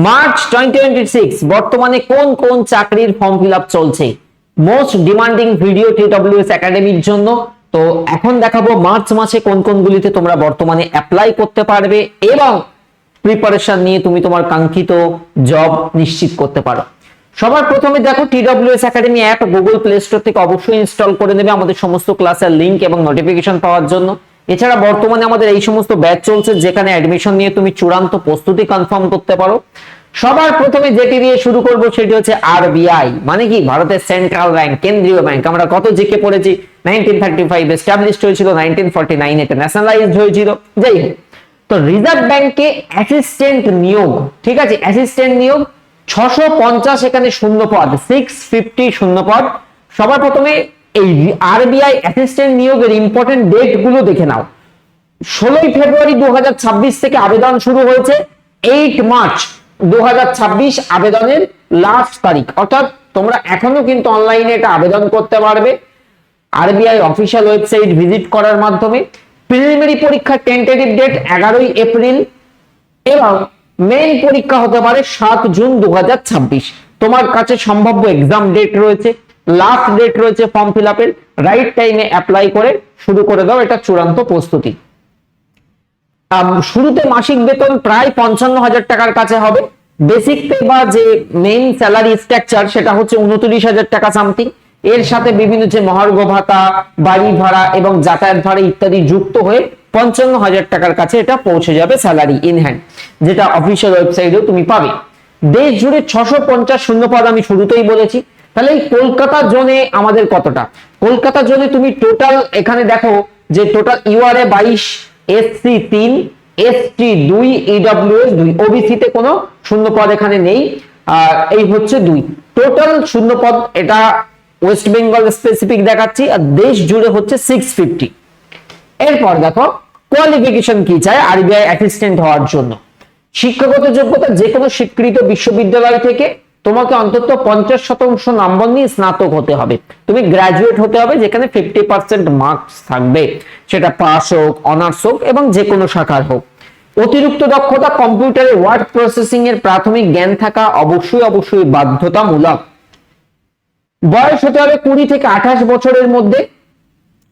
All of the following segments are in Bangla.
মার্চ 2026 বর্তমানে কোন কোন চাকরির ফর্ম ফিল আপ চলছে, মোস্ট ডিমান্ডিং ভিডিও TWS একাডেমির জন্য। তো এখন দেখাবো মার্চ মাসে কোন কোনগুলিতে তোমরা বর্তমানে অ্যাপ্লাই করতে পারবে এবং প্রিপারেশন নিয়ে তুমি তোমার কাঙ্ক্ষিত জব নিশ্চিত করতে পারো। সবার প্রথমে দেখো TWS academy app Google play store থেকে অবশ্যই ইনস্টল করে নেবে আমাদের সমস্ত ক্লাসের লিংক এবং নোটিফিকেশন পাওয়ার জন্য। এছাড়া বর্তমানে আমাদের এই সমস্ত ব্যাচ চলছে যেখানে অ্যাডমিশন নিয়ে তুমি চূড়ান্ত প্রস্তুতি কনফার্ম করতে পারো। সবার প্রথমে যেটি দিয়ে শুরু করব সেটি হচ্ছে আরবিআই, মানে কি ভারতের সেন্ট্রাল ব্যাংক, কেন্দ্রীয় ব্যাংক। আমরা কত জিকে পড়েছি, 1935 এস্টাবলিশড হয়েছিল, 1949 এতে ন্যাশনালাইজড হয়েছিল। যাই হোক, তো রিজার্ভ ব্যাংকে অ্যাসিস্ট্যান্ট নিয়োগ, ঠিক আছে, অ্যাসিস্ট্যান্ট নিয়োগ 650 এখানে শূন্য পদ, 650 শূন্য পদ। সবার প্রথমে এই আরবিআই অ্যাসিস্ট্যান্ট নিয়োগের ইম্পর্টেন্ট ডেট গুলো দেখে নাও। 16 ফেব্রুয়ারি 2026 থেকে আবেদন শুরু হয়েছে, 8 মার্চ 2026 আবেদনের লাস্ট তারিখ, অর্থাৎ তোমরা এখনো কিন্তু অনলাইনে এটা আবেদন করতে পারবে আরবিআই অফিসিয়াল ওয়েবসাইট ভিজিট করার মাধ্যমে। প্রিলিমিনারি পরীক্ষা টেন্টেটিভ ডেট 11 এপ্রিল এবং মেইন পরীক্ষা হতে পারে 7 জুন 2026। তোমার কাছে সম্ভাব্য এক্সাম ডেট রয়েছে, লাস্ট ডেট রয়েছে ফর্ম ফিল আপের, রাইট টাইমে অ্যাপ্লাই করে শুরু করে দাও, এটা চূড়ান্ত প্রস্তুতি। শুরুতে মাসিক বেতন প্রায় 55,000 টাকার কাছে হবে। বেসিক পে বা যে মেইন স্যালারি স্ট্রাকচার সেটা হচ্ছে 29,000 টাকা সামথিং। এর সাথে বিভিন্ন যে মহার্ঘ ভাতা, বাড়ি ভাড়া এবং যাতায়াত ভাড়া ইত্যাদি যুক্ত হয়ে 55,000 টাকার কাছে এটা পৌঁছে যাবে স্যালারি ইন হ্যান্ড, যেটা অফিসিয়াল ওয়েবসাইটেও তুমি পাবে। দেশ জুড়ে 650 শূন্যপদ আমি শুরুতেই বলেছি। তাহলে এই কলকাতা জোনে আমাদের কতটা, কলকাতা জোনে তুমি টোটাল এখানে দেখো যে total URA 22, SC 3, ST 2, EWS 2, OBC তে কোনো শূন্যপদ এখানে নেই, এই হচ্ছে 2 টোটাল শূন্যপদ। এটা ওয়েস্ট বেঙ্গল স্পেসিফিক দেখাচ্ছি, আর দেশ জুড়ে হচ্ছে 650। এরপর দেখো কোয়ালিফিকেশন কি চাই আরবিআই অ্যাসিস্ট্যান্ট হওয়ার জন্য। শিক্ষাগত যোগ্যতা যে কোনো স্বীকৃত বিশ্ববিদ্যালয় থেকে তোমাকে অন্তত 50% নম্বর নিয়ে স্নাতক হতে হবে, তুমি গ্রাজুয়েট হতে হবে, যেখানে 50% মার্কস থাকবে, সেটা পাস হোক, অনার্স হোক এবং যে কোনো শাখার হোক। অতিরিক্ত দক্ষতা কম্পিউটারে ওয়ার্ড প্রসেসিং এর প্রাথমিক জ্ঞান থাকা অবশ্যই বাধ্যতামূলক। বয়স হতে হবে 20 থেকে 28 বছরের মধ্যে।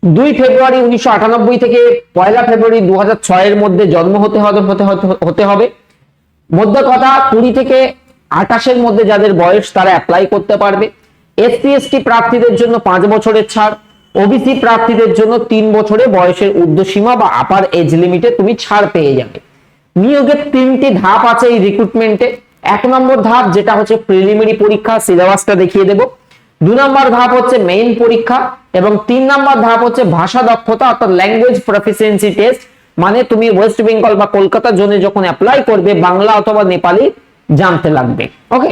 2 ফেব্রুয়ারি 1998 থেকে 1 ফেব্রুয়ারি 2006 এর মধ্যে জন্ম হতে হবে। মধ্য কথা 20 থেকে 28 এর মধ্যে যাদের বয়স তারা অ্যাপ্লাই করতে পারবে। এসসি এসটি প্রার্থীদের জন্য 5 বছরের ছাড়, ওবিসি প্রার্থীদের জন্য 3 বছরে বয়সের ঊর্ধ্বসীমা বা আপার এজ লিমিটে তুমি ছাড় পেয়ে যাবে। নিয়োগের 3টি ধাপ আছে এই রিক্রুটমেন্টে। 1 নম্বর ধাপ যেটা হচ্ছে প্রিলিমিনারি পরীক্ষা, সিলেবাসটা দেখিয়ে দেব। 2 নম্বর ধাপ হচ্ছে মেইন পরীক্ষা এবং 3 নম্বর ধাপ হচ্ছে ভাষা দক্ষতা অর্থাৎ ল্যাঙ্গুয়েজ প্রফিসিয়েন্সি টেস্ট, মানে তুমি ওয়েস্ট বেঙ্গল বা কলকাতা জোনে যখন অ্যাপ্লাই করবে বাংলা অথবা নেপালি জানতে লাগবে। ওকে,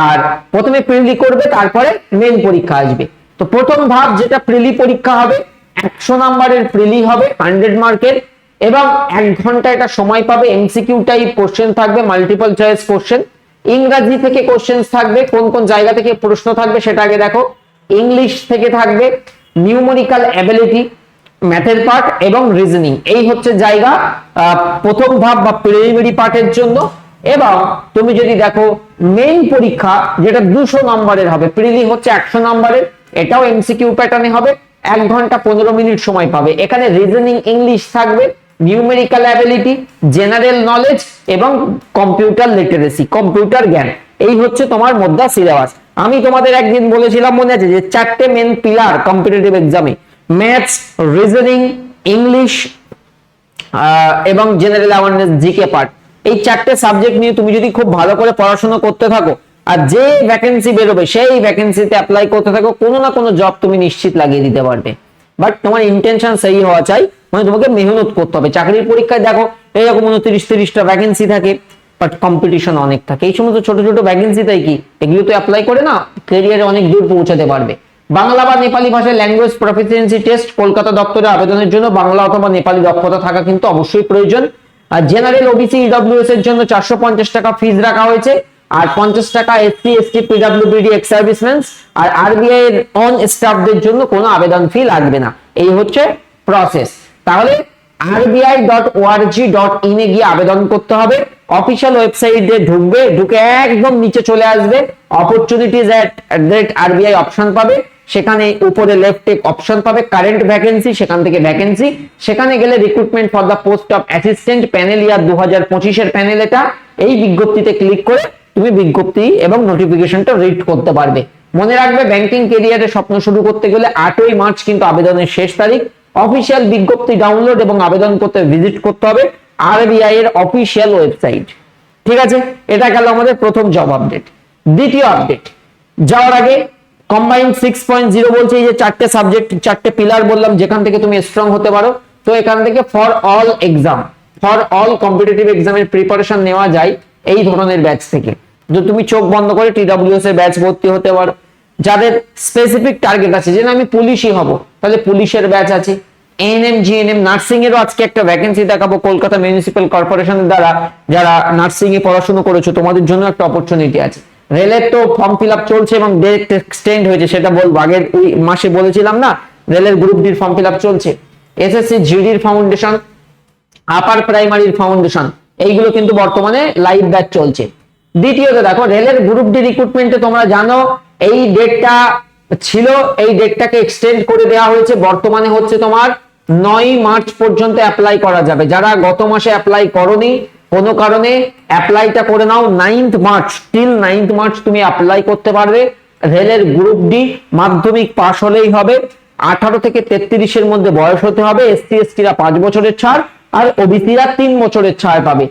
আর প্রথমে প্রিলি করবে, তারপরে মেইন পরীক্ষা আসবে। তো প্রথম ধাপ যেটা প্রিলি পরীক্ষা হবে, 100 নম্বরের প্রিলি হবে 100 মার্কের এবং 1 ঘন্টা এটা সময় পাবে। এমসিকিউ টাইপ কোশ্চেন থাকবে, মাল্টিপল চয়েস কোশ্চেন, ইংরেজি থেকে কোশ্চেন থাকবে। কোন কোন জায়গা থেকে প্রশ্ন থাকবে সেটা আগে দেখো। ইংলিশ থেকে থাকবে, নিউমেরিক্যাল অ্যাবিলিটি, ম্যাথের পার্ট এবং রিজনিং, এই হচ্ছে জায়গা প্রথম ধাপ বা প্রিলিমিনারি পার্টের জন্য। এবং তুমি যদি দেখো মেইন পরীক্ষা যেটা 200 নম্বরের হবে, প্রিলি হচ্ছে 100 নম্বরের, এটাও এমসিকিউ প্যাটার্নে হবে, 1 ঘন্টা 15 মিনিট সময় পাবে। এখানে রিজনিং, ইংলিশ থাকবে, নিউমেরিক্যাল অ্যাবিলিটি, জেনারেল নলেজ এবং কম্পিউটার লিটারেসি, কম্পিউটার জ্ঞান, এই হচ্ছে তোমার মধ্যে সিলেবাস। আমি তোমাদের একদিন বলেছিলাম মনে আছে যে 4টে মেন পিলার কম্পিটিটিভ এক্সামে, ম্যাথস, রিজনিং, ইংলিশ এবং জেনারেল অ্যাওয়ারনেস জিকে পার্ট, এই 4টে সাবজেক্ট নিয়ে তুমি যদি খুব ভালো করে পড়াশোনা করতে থাকো আর যে ভ্যাকেন্সি বেরোবে সেই ভ্যাকেন্সিতে অ্যাপ্লাই করতে থাকো, কোনো না কোনো জব তুমি নিশ্চিত লাগিয়ে দিতে পারবে। বাট তোমার ইন্টেনশন সেই হওয়া চাই, মানে তোমাকে মেহনত করতে হবে। চাকরির পরীক্ষায় দেখো এইরকম 29-30টা ভ্যাকেন্সি থাকে, বাট কম্পিটিশন অনেক থাকে। এই সমস্ত ছোট ছোট ভ্যাকেন্সি তাই কি এগুলো তো অ্যাপ্লাই করে না ক্যারিয়ারে অনেক দূর পৌঁছাতে পারবে। বাংলা বা নেপালি ভাষায় ল্যাঙ্গুয়েজ প্রফিসিয়েন্সি টেস্ট কলকাতা দপ্তরে আবেদনের জন্য বাংলা অথবা নেপালি দক্ষতা থাকা কিন্তু অবশ্যই প্রয়োজন। আর জেনারেল, ওবিসি, ইডব্লিউএস এর জন্য 450 টাকা ফিস রাখা হয়েছে, আর 50 টাকা এসসি এসটি পিডব্লিউবিডি এক্স সার্ভিসম্যান আর আরবিআই এর অন স্টাফদের জন্য কোনো আবেদন ফি লাগবে না। এই হচ্ছে প্রসেস। তাহলে rbi.org.in এ গিয়ে আবেদন করতে হবে। অফিসিয়াল ওয়েবসাইটে ঢুকবে, ঢুকে একদম নিচে চলে আসবে, অপরচুনিটিজ এট আরবিআই অপশন পাবে, সেখানে উপরে লেফটে অপশন পাবে কারেন্ট ভ্যাকেন্সি, সেখান থেকে ভ্যাকেন্সি, সেখানে গেলে recruitment for the post of assistant panel year 2025 এর প্যানেল এটা, এই বিজ্ঞপ্তিতে ক্লিক করে তুমি বিজ্ঞপ্তি এবং নোটিফিকেশনটা রিড করতে পারবে। মনে রাখবে ব্যাংকিং ক্যারিয়ারে স্বপ্ন শুরু করতে গেলে 8ই মার্চ কিন্তু আবেদনের শেষ তারিখ। অফিসিয়াল বিজ্ঞপ্তি ডাউনলোড এবং আবেদন করতে ভিজিট করতে হবে আরবিআই এর অফিসিয়াল ওয়েবসাইট। ঠিক আছে, এটা গেল আমাদের প্রথম জব আপডেট। দ্বিতীয় আপডেট যাওয়ার আগে কম্বাইন্ড 6.0 বলছে এই যে 4টে সাবজেক্ট, 4টে পিলার বললাম যেখান থেকে তুমি স্ট্রং হতে পারো, তো এখান থেকে for all exam, for all competitive এক্সামের প্রিপারেশন নেওয়া যায় এই ধরনের ব্যাচ থেকে। যে তুমি চোখ বন্ধ করে TWS এর ব্যাচ ভর্তি হতে পারো, যাদের স্পেসিফিক টার্গেট আছে যে না আমি পুলিশই হব, তাহলে পুলিশের ব্যাচ আছে। এএনএম জিএনএম নার্সিং এরও আজকে একটা ভ্যাকেন্সি দেখাবো কলকাতা মিউনিসিপ্যাল কর্পোরেশনের দ্বারা, যারা নার্সিং এ পড়াশোনা করেছো তোমাদের জন্য একটা অপরচুনিটি আছে। রেলের তো ফর্ম ফিল আপ চলছে এবং ডেট এক্সটেন্ড হয়েছে, সেটা বলবো, আগের ওই মাসে বলেছিলাম না, রেলের গ্রুপ ডির ফর্ম ফিল আপ চলছে। এসএসসি জিডির ফাউন্ডেশন, আপার প্রাইমারির ফাউন্ডেশন, এইগুলো কিন্তু বর্তমানে লাইভ ব্যাচ চলছে। দ্বিতীয়ত দেখো রেলের গ্রুপ ডি রিক্রুটমেন্টে তোমরা জানো এই ডেটটা ছিল, এই ডেটটাকে এক্সটেন্ড করে দেওয়া হয়েছে, বর্তমানে হচ্ছে তোমার 9 মার্চ পর্যন্ত অ্যাপ্লাই করা যাবে। যারা গত মাসে অ্যাপ্লাই করোনি কোনো কারণে অ্যাপ্লাইটা করে নাও, 9th March till 9th March তুমি অ্যাপ্লাই করতে পারবে। রেলের গ্রুপ ডি মাধ্যমিক পাশ হলেই হবে, 18 থেকে 33 এর মধ্যে বয়স হতে হবে, এসসি এসটিরা 5 বছরের ছাড় আর ওবিসিরা 3 বছরের ছাড় পাবে।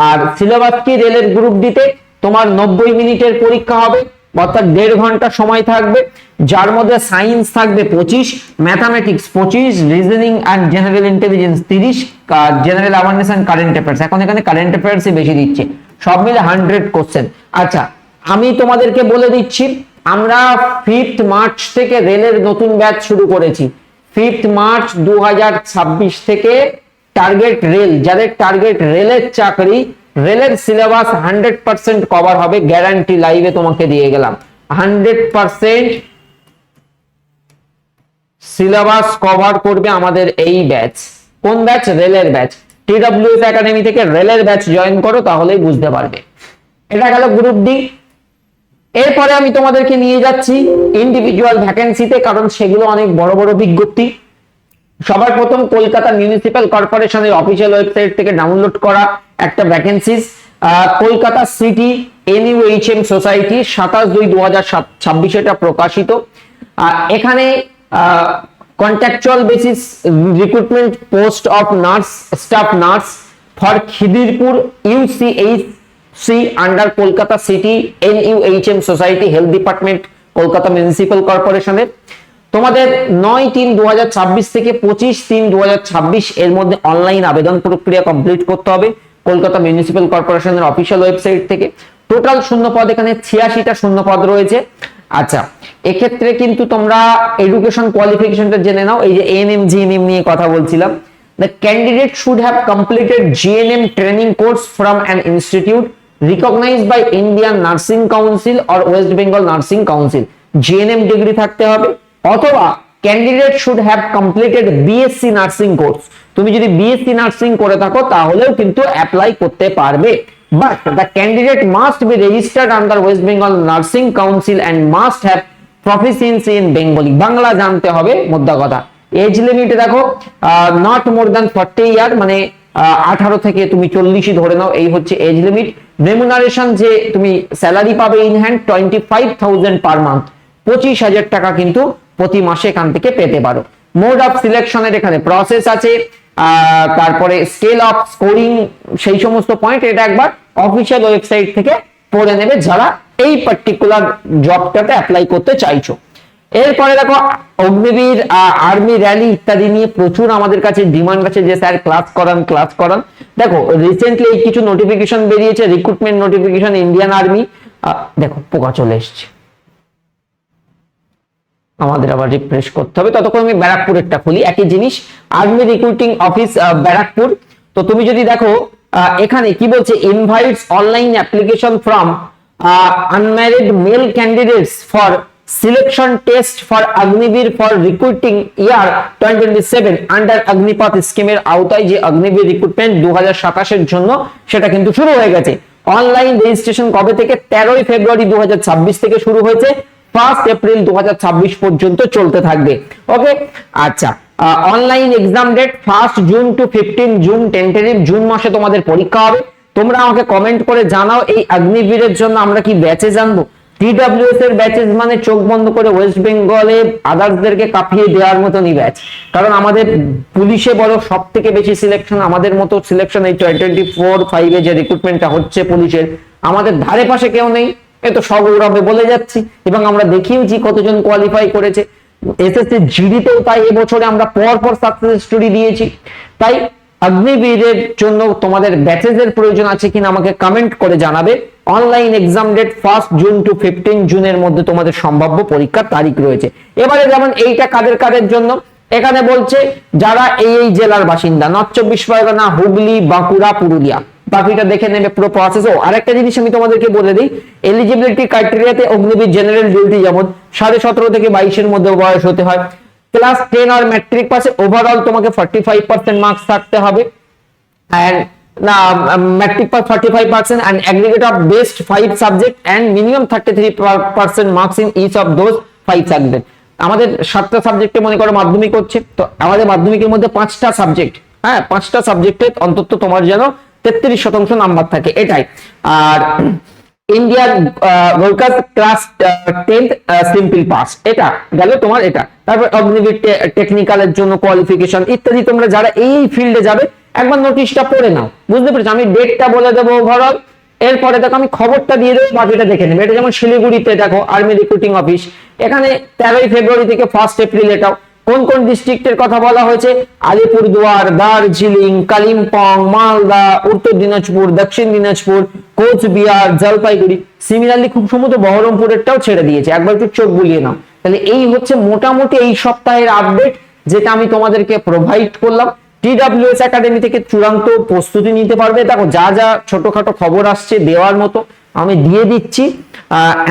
আর সিলেবাস কি রেলের গ্রুপ ডিতে তোমার 90 মিনিটের পরীক্ষা হবে, অর্থাৎ 1.5 ঘন্টা সময় থাকবে, যার মধ্যে সায়েন্স থাকবে 25, mathematics 25, reasoning and general intelligence 30, general awareness and current affairs, এখন এখানে কারেন্ট অ্যাফেয়ার্সই বেশি দিচ্ছে, সব মিলে 100 কোশ্চেন। আচ্ছা আমি তোমাদেরকে বলে দিচ্ছি, আমরা 5th মার্চ থেকে রেলের নতুন ব্যাচ শুরু করেছি। 5th মার্চ 2026 থেকে টার্গেট রেল, যাদের টার্গেট রেলের চাকরি, রেলের সিলেবাস 100% কভার হবে, গ্যারান্টি লাইভে তোমাকে দিয়ে গেলাম। 100% সিলেবাস কভার করবে আমাদের এই ব্যাচ। কোন ব্যাচ? রেলের ব্যাচ। TWS একাডেমি থেকে রেলের ব্যাচ জয়েন করো, তাহলেই বুঝতে পারবে। এটা গেল গ্রুপ ডি। এরপরে আমি তোমাদেরকে নিয়ে যাচ্ছি ইন্ডিভিজুয়াল ভ্যাকেন্সিতে, কারণ সেগুলো অনেক বড় বড় বিজ্ঞপ্তি। সবার প্রথম কলকাতা মিউনিসিপ্যাল কর্পোরেশনের অফিসিয়াল ওয়েবসাইট থেকে ডাউনলোড করা একটা vacancies, Kolkata city NUHM society 27/2/2026 এটা প্রকাশিত। এখানে contractual basis recruitment post of nurse, staff nurse for Khidirpur UCHC under Kolkata city NUHM society health department Kolkata municipal কর্পোরেশনের। তোমাদের 9/3/2026 থেকে 25/3/2026 এর মধ্যে অনলাইন আবেদন প্রক্রিয়া কমপ্লিট করতে হবে কলকাতা মিউনিসিপ্যাল কর্পোরেশনের অফিসিয়াল ওয়েবসাইট থেকে। টোটাল শূন্য পদ এখানে 86টা শূন্য পদ রয়েছে। আচ্ছা এক্ষেত্রে কিন্তু তোমরা এডুকেশন কোয়ালিফিকেশনটা জেনে নাও। এই যে ANM GNM নিয়ে কথা বলছিলাম, the candidate should have completed GNM training course from an institute recognized by Indian Nursing Council or West Bengal Nursing Council, GNM degree থাকতে হবে, অথবা candidate should have completed BSc nursing course. তুমি যদি BSc নার্সিং করে থাকো তাহলেও কিন্তু অ্যাপ্লাই করতে পারবে, but the candidate must be registered under West Bengal nursing council and must have proficiency in Bengali, Bangla জানতে হবে মোদ্দা কথা। এজ লিমিটে দেখো নট মোর দ্যান 40 ইয়ার, মানে 18 থেকে তুমি 40 ধরে নাও, এই হচ্ছে এজ লিমিট। রেমুনারেশন যে তুমি স্যালারি পাবে ইন হ্যান্ড 25,000 পার মান্থ, 25,000 টাকা কিন্তু প্রতি মাসে এখান থেকে পেতে পারো। মোড অফ সিলেকশনের এখানে প্রসেস আছে, তারপরে স্কেল অফ স্কোরিং, সেই সমস্ত পয়েন্ট এটা একবার অফিসিয়াল ওয়েবসাইট থেকে পড়ে নেবে যারা এই পার্টিকুলার জবটাতে অ্যাপ্লাই করতে চাইছো। এরপরে দেখো অগ্নিবীর, আর্মি র্যালি ইত্যাদি নিয়ে প্রচুর আমাদের কাছে ডিমান্ড আছে যে স্যার ক্লাস করান। দেখো রিসেন্টলি এই কিছু নোটিফিকেশন বেরিয়েছে, রিক্রুটমেন্ট নোটিফিকেশন ইন্ডিয়ান আর্মি। দেখো পোকা চলে এসছে, আমাদের আবার রিফ্রেশ করতে হবে, ততক্ষণ আমি ব্যারাকপুরেরটা খুলি। একই জিনিস, আর্মি রিক্রুটিং অফিস ব্যারাকপুর। তো তুমি যদি দেখো এখানে কি বলছে, invites online application from unmarried mail candidates for selection test for Agniveer for recruiting year 2027 under Agnipath স্কিমের আওতায় যে অগ্নিবীর রিক্রুটমেন্ট 2027 এর জন্য সেটা কিন্তু শুরু হয়ে গেছে। অনলাইন রেজিস্ট্রেশন কবে থেকে? 13 ফেব্রুয়ারি 2026 থেকে শুরু হয়েছে, 1 এপ্রিল 2026 পর্যন্ত চলতে থাকবে। ওকে, আচ্ছা, online exam date 1 June to 15 June, tentative June মাসে তোমাদের পরীক্ষা হবে। তোমরা আমাকে কমেন্ট করে জানাও এই অগ্নিবীরের জন্য আমরা কি ব্যাচে জানবো? TWS এর ব্যাচেস মানে চোখ বন্ধ করে ওয়েস্ট বেঙ্গলে আদার্সদেরকে কাঁপিয়ে দেওয়ার মতনই ব্যাচ, কারণ আমাদের পুলিশে বলো সব থেকে বেশি সিলেকশন, আমাদের মতো সিলেকশন এই 2024-5 যে রিক্রুটমেন্টটা হচ্ছে পুলিশের, আমাদের ধারে পাশে কেউ নেই, এ তো সগৌরবে বলে যাচ্ছি, এবং আমরা দেখিয়েছি কতজন কোয়ালিফাই করেছে। এসএসসি জিডিতেও তাই এবছরে আমরা পর সাকসেস স্টোরি দিয়েছি। তাই অগ্নিবীরের জন্য তোমাদের ব্যাচেসের প্রয়োজন আছে কিনা আমাকে কমেন্ট করে জানাবে। Online exam date 1 June to 15 জুনের মধ্যে তোমাদের সম্ভাব্য পরীক্ষার তারিখ রয়েছে। এবারে যেমন এইটা কাদের জন্য, এখানে বলছে যারা এই জেলার বাসিন্দা, নর্থ 24 পরগনা, হুগলি, বাঁকুড়া, পুরুলিয়া, বাকিটা দেখে নেবে পুরো প্রসেস। ও আরেকটা জিনিস আমি তোমাদেরকে বলে দিই, এলিজিবিলিটি ক্রাইটেরিয়াতে অগ্নিবীর জেনারেল ডিউটি যেমন 17.5 থেকে 22 মধ্যে বয়স হতে হয়, ক্লাস 10 আর ম্যাট্রিক পাসে ওভারঅল তোমাকে 45% মার্কস থাকতে হবে, and matric pass 45% and aggregate of best 5 subject and minimum 33% marks in each of those 5 subject। আমাদের 7টা সাবজেক্টে মনে করো মাধ্যমিক হচ্ছে, তো আমাদের মাধ্যমিকের মধ্যে 5টা সাবজেক্ট, হ্যাঁ 5টা সাবজেক্টে অন্তত তোমার যেন 33% নাম্বার থাকে, এটাই। আর Indian workers class 10th simple pass, এটা গেল তোমার এটা। তারপর অগ্নিবীর টেকনিক্যালের জন্য কোয়ালিফিকেশন ইত্যাদি, তোমরা যারা এই ফিল্ডে যাবে একবার নোটিশটা পড়ে নাও, বুঝতে পেরেছো? আমি ডেটটা বলে দেবো ওভারঅল, এরপরে দেখো আমি খবরটা দিয়ে দেবো, বাকিটা দেখে নেবে। এটা যেমন শিলিগুড়িতে দেখো আর্মি রিক্রুটিং অফিস, এখানে 13 ফেব্রুয়ারি থেকে 1 এপ্রিল, এটাও কোন ডিস্ট্রিক্টের কথা বলা হয়েছে? আলিপুরদুয়ার, দার্জিলিং, কালিম্পং, মালদা, উত্তর দিনাজপুর, দক্ষিণ দিনাজপুর, কোচবিহার, জলপাইগুড়ি। সিমিলারলি খুব সম্ভবত বহরমপুরেরটাও ছেড়ে দিয়েছে, একবার একটু চোখ বুলিয়ে নাও। তাহলে এই হচ্ছে মোটামুটি এই সপ্তাহের আপডেট যেটা আমি তোমাদেরকে প্রোভাইড করলাম। TWS একাডেমি থেকে চূড়ান্ত প্রস্তুতি নিতে পারবে। দেখো যা ছোটখাটো খবর আসছে দেওয়ার মতো আমি দিয়ে দিচ্ছি,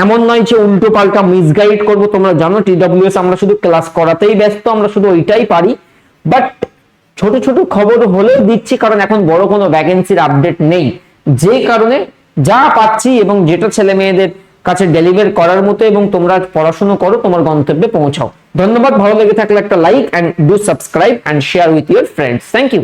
এমন নয় যে উল্টো পাল্টা মিসগাইড করবো। তোমরা জানো TWS আমরা শুধু ক্লাস করাতেই ব্যস্ত, আমরা শুধু ওইটাই পারি, বাট ছোট খবর হলেও দিচ্ছি, কারণ এখন বড় কোনো ভ্যাকেন্সির আপডেট নেই, যে কারণে যা পাচ্ছি এবং যেটা ছেলে মেয়েদের কাছে ডেলিভার করার মতো, এবং তোমরা পড়াশোনা করো, তোমার গন্তব্যে পৌঁছাও। ধন্যবাদ। ভালো লেগে থাকলে একটা like and do subscribe and share with your friends. Thank you.